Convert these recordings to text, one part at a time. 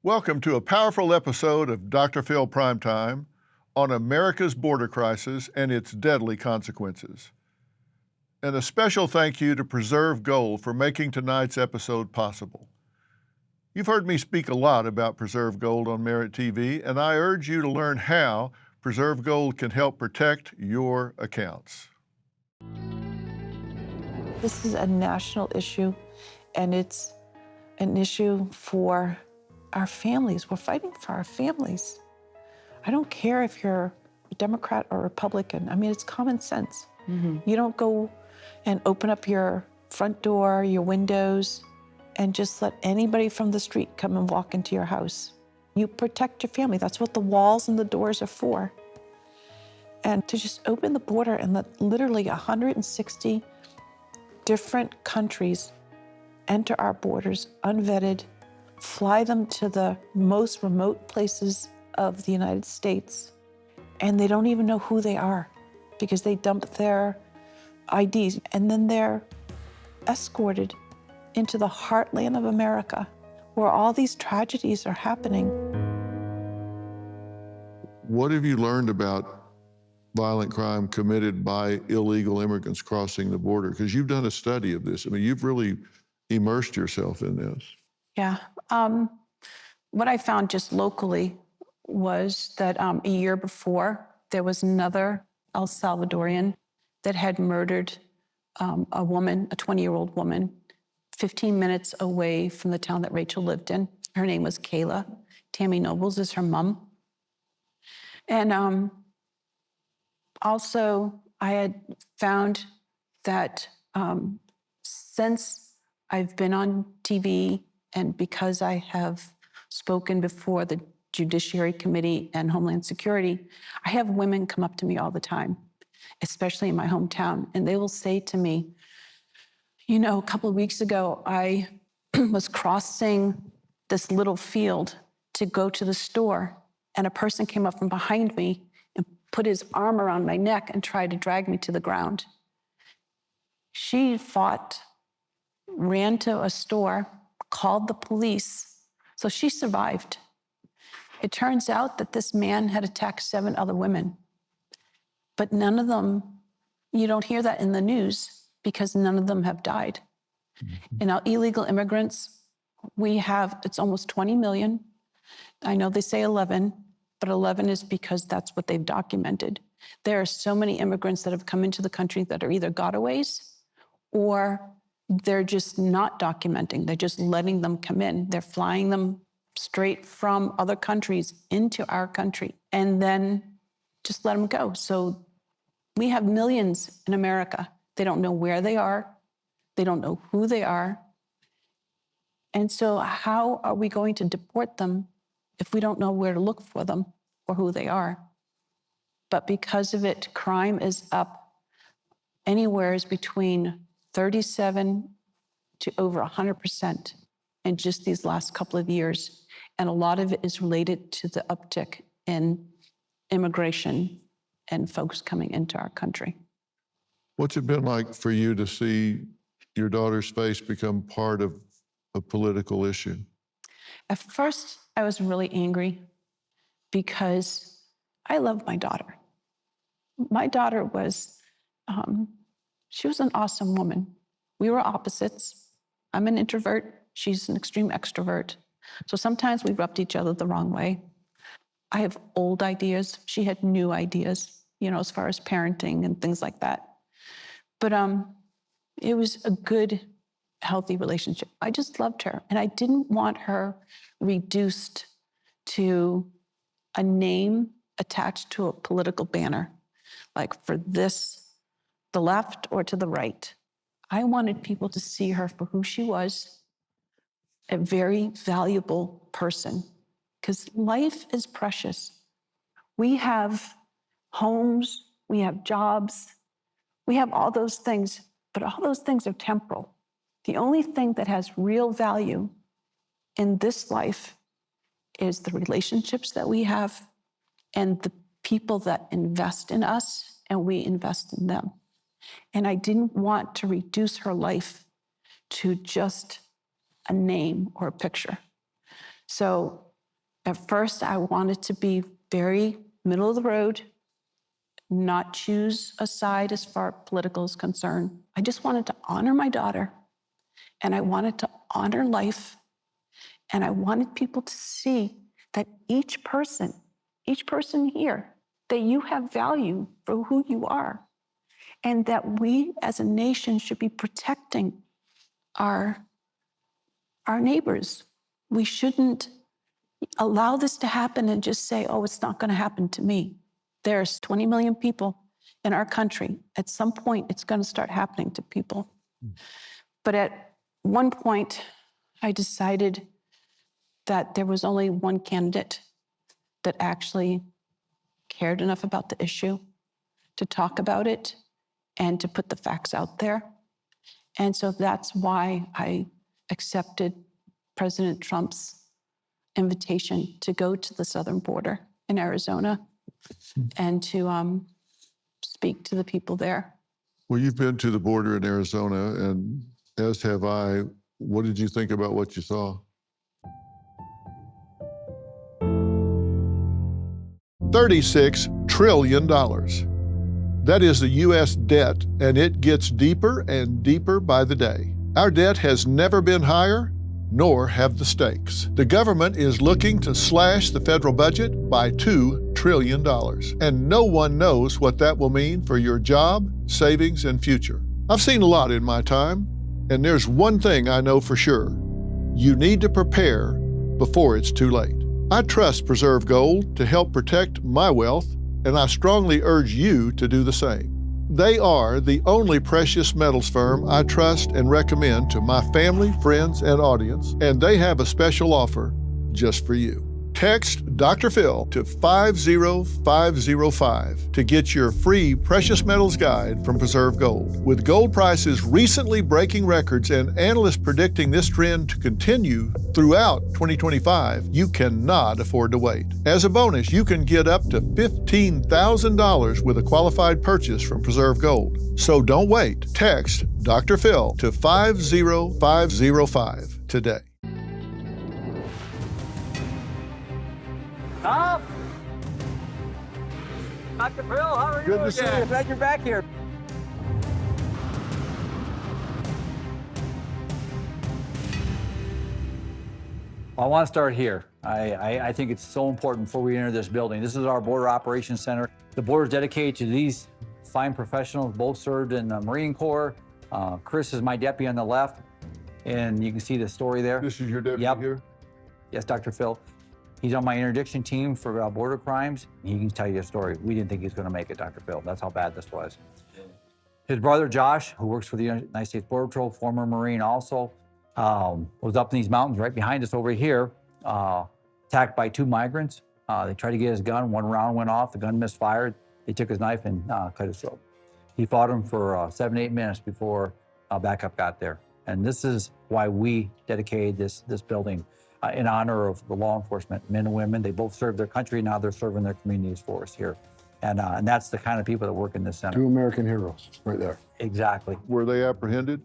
Welcome to a powerful episode of Dr. Phil Primetime on America's border crisis and its deadly consequences. And a special thank you to Preserve Gold for making tonight's episode possible. You've heard me speak a lot about Preserve Gold on Merit TV, and I urge you to learn how Preserve Gold can help protect your accounts. This is a national issue, and it's an issue for our families. We're fighting for our families. I don't care if you're a Democrat or Republican. I mean, it's common sense. You don't go and open up your front door, your windows, and just let anybody from the street come and walk into your house. You protect your family. That's what the walls and the doors are for. And to just open the border and let literally 160 different countries enter our borders unvetted, fly them to the most remote places of the United States, and they don't even know who they are because they dump their IDs, and then they're escorted into the heartland of America where all these tragedies are happening. What have you learned about violent crime committed by illegal immigrants crossing the border? Because you've done a study of this. I mean, you've really immersed yourself in this. Yeah. What I found just locally was that a year before, there was another El Salvadorian that had murdered a woman, a 20-year-old woman, 15 minutes away from the town that Rachel lived in. Her name was Kayla. Tammy Nobles is her mom. And also, I had found that since I've been on TV and because I have spoken before the Judiciary Committee and Homeland Security, I have women come up to me all the time, especially in my hometown, and they will say to me, you know, a couple of weeks ago, I was crossing this little field to go to the store, and a person came up from behind me and put his arm around my neck and tried to drag me to the ground. She fought, ran to a store, called the police, so she survived. It turns out that this man had attacked 7 other women, but none of them, you don't hear that in the news because none of them have died. And now illegal immigrants, we have, it's almost 20 million. I know they say 11, but 11 is because that's what they've documented. There are so many immigrants that have come into the country that are either gotaways or they're just not documenting. They're just letting them come in. They're flying them straight from other countries into our country and then just let them go. So we have millions in America. They don't know where they are. They don't know who they are. And so how are we going to deport them if we don't know where to look for them or who they are? But because of it, crime is up anywhere between 37 to over 100% in just these last couple of years. And a lot of it is related to the uptick in immigration and folks coming into our country. What's it been like for you to see your daughter's face become part of a political issue? At first, I was really angry because I love my daughter. My daughter was, she was an awesome woman. We were opposites. I'm an introvert. She's an extreme extrovert. So sometimes we rubbed each other the wrong way. I have old ideas. She had new ideas, you know, as far as parenting and things like that. But it was a good, healthy relationship. I just loved her. And I didn't want her reduced to a name attached to a political banner, like for this, the left or to the right. I wanted people to see her for who she was, a very valuable person, because life is precious. We have homes, we have jobs, we have all those things, but all those things are temporal. The only thing that has real value in this life is the relationships that we have and the people that invest in us and we invest in them. And I didn't want to reduce her life to just a name or a picture. So At first, I wanted to be very middle of the road, not choose a side as far as political is concerned. I just wanted to honor my daughter, and I wanted to honor life, and I wanted people to see that each person here, that you have value for who you are, and that we as a nation should be protecting our neighbors. We shouldn't allow this to happen and just say, oh, it's not going to happen to me. There's 20 million people in our country. At some point, it's going to start happening to people. But at one point, I decided that there was only one candidate that actually cared enough about the issue to talk about it and to put the facts out there. And so that's why I accepted President Trump's invitation to go to the southern border in Arizona and to speak to the people there. Well, you've been to the border in Arizona, and as have I. What did you think about what you saw? $36 trillion. That is the U.S. debt, and it gets deeper and deeper by the day. Our debt has never been higher, nor have the stakes. The government is looking to slash the federal budget by $2 trillion, and no one knows what that will mean for your job, savings, and future. I've seen a lot in my time, and there's one thing I know for sure. You need to prepare before it's too late. I trust Preserve Gold to help protect my wealth, and I strongly urge you to do the same. They are the only precious metals firm I trust and recommend to my family, friends, and audience, and they have a special offer just for you. Text Dr. Phil to 50505 to get your free precious metals guide from Preserve Gold. With gold prices recently breaking records and analysts predicting this trend to continue throughout 2025, you cannot afford to wait. As a bonus, you can get up to $15,000 with a qualified purchase from Preserve Gold. So don't wait. Text Dr. Phil to 50505 today. Tom? Dr. Phil, how are you? Good to see you. Glad you're back here. Well, I want to start here. I think it's so important before we enter this building. This is our Border Operations Center. The border is dedicated to these fine professionals, both served in the Marine Corps. Chris is my deputy on the left, and you can see the story there. This is your deputy Yep. here? Yes, Dr. Phil. He's on my interdiction team for border crimes. He can tell you a story. We didn't think he was going to make it, Dr. Phil. That's how bad this was. His brother, Josh, who works for the United States Border Patrol, former Marine also, was up in these mountains right behind us over here, attacked by two migrants. They tried to get his gun. One round went off. The gun misfired. They took his knife and cut his throat. He fought him for 7 to 8 minutes before backup got there. And this is why we dedicated this building in honor of the law enforcement men and women. They both served their country. Now they're serving their communities for us here. And that's the kind of people that work in this center. Two American heroes right there. Exactly. Were they apprehended?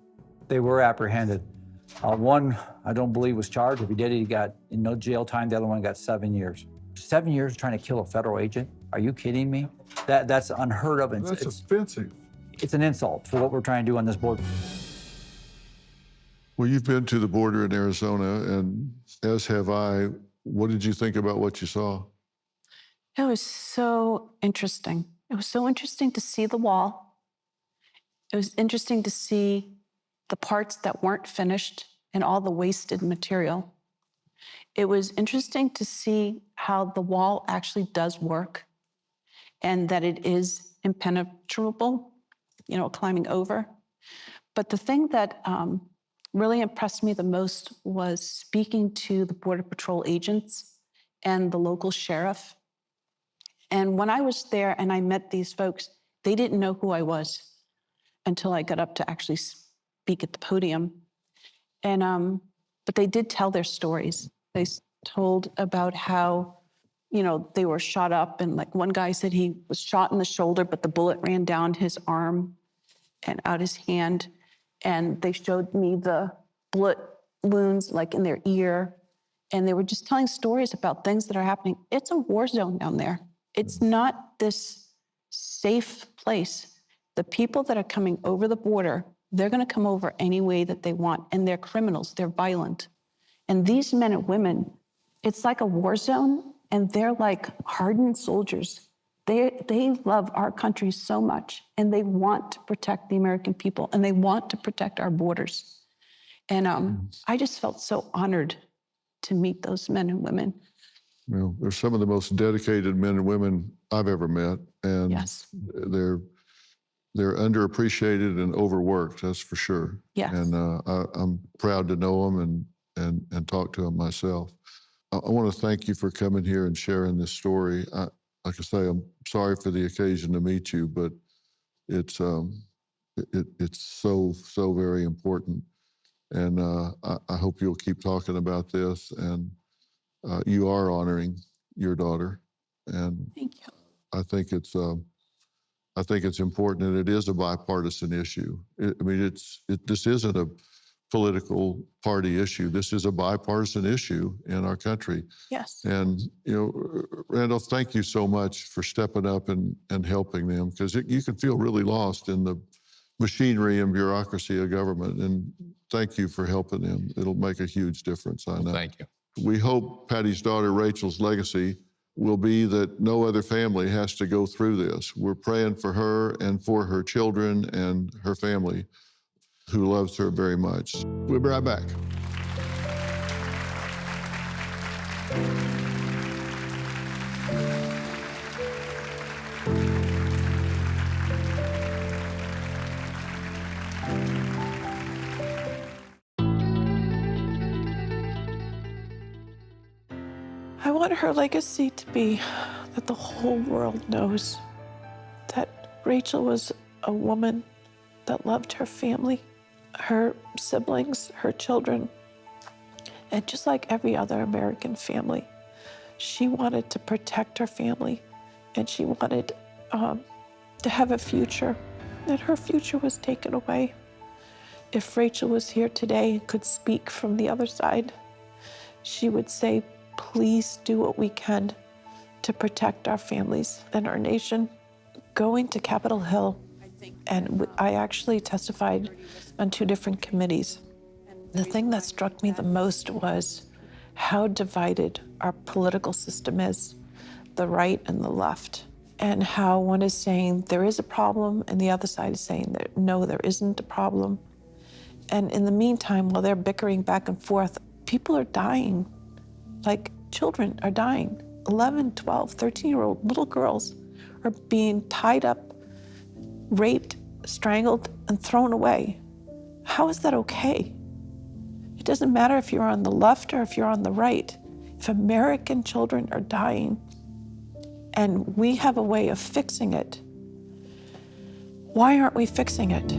They were apprehended. One, I don't believe, was charged. If he did it, he got no jail time. The other one got 7 years. 7 years trying to kill a federal agent? Are you kidding me? That's unheard of. That's offensive. It's an insult for what we're trying to do on this board. Well, you've been to the border in Arizona, and as have I. What did you think about what you saw? It was so interesting. It was so interesting to see the wall. It was interesting to see the parts that weren't finished and all the wasted material. It was interesting to see how the wall actually does work and that it is impenetrable, climbing over. But the thing that really impressed me the most was speaking to the Border Patrol agents and the local sheriff. And when I was there and I met these folks, they didn't know who I was until I got up to actually speak at the podium. And but they did tell their stories. They told about how, they were shot up, and like one guy said he was shot in the shoulder, but the bullet ran down his arm and out his hand. And they showed me the bullet wounds like in their ear And they were just telling stories about things that are happening. It's a war zone down there. It's not this safe place. The people that are coming over the border, they're going to come over any way that they want. And they're criminals. They're violent. And these men and women, it's like a war zone. And they're like hardened soldiers. They love our country so much. And they want to protect the American people. And they want to protect our borders. And I just felt so honored to meet those men and women. Well, they're some of the most dedicated men and women I've ever met, and Yes. they're underappreciated and overworked. That's for sure. Yes. And I'm proud to know them and talk to them myself. I want to thank you for coming here and sharing this story. Like I say, I'm sorry for the occasion to meet you, but it's so very important. And I hope you'll keep talking about this. And you are honoring your daughter, and Thank you. I think it's important, and it is a bipartisan issue. This isn't a political party issue. This is a bipartisan issue in our country. Yes. And Randolph, thank you so much for stepping up and helping them, because you can feel really lost in the machinery and bureaucracy of government. And thank you for helping them. It'll make a huge difference, I know. Well, thank you. We hope Patty's daughter Rachel's legacy will be that no other family has to go through this. We're praying for her and for her children and her family, who loves her very much. We'll be right back. I want her legacy to be that the whole world knows that Rachel was a woman that loved her family, her siblings, her children, and just like every other American family, she wanted to protect her family, and she wanted to have a future, and her future was taken away. If Rachel was here today and could speak from the other side, she would say, please do what we can to protect our families and our nation. Going to Capitol Hill, and I actually testified on 2 different committees. The thing that struck me the most was how divided our political system is, the right and the left, and how one is saying there is a problem and the other side is saying that no, there isn't a problem. And in the meantime, while they're bickering back and forth, people are dying. Like, children are dying. 11, 12, 13-year-old little girls are being tied up, raped, strangled, and thrown away. How is that okay? It doesn't matter if you're on the left or if you're on the right. If American children are dying and we have a way of fixing it, why aren't we fixing it?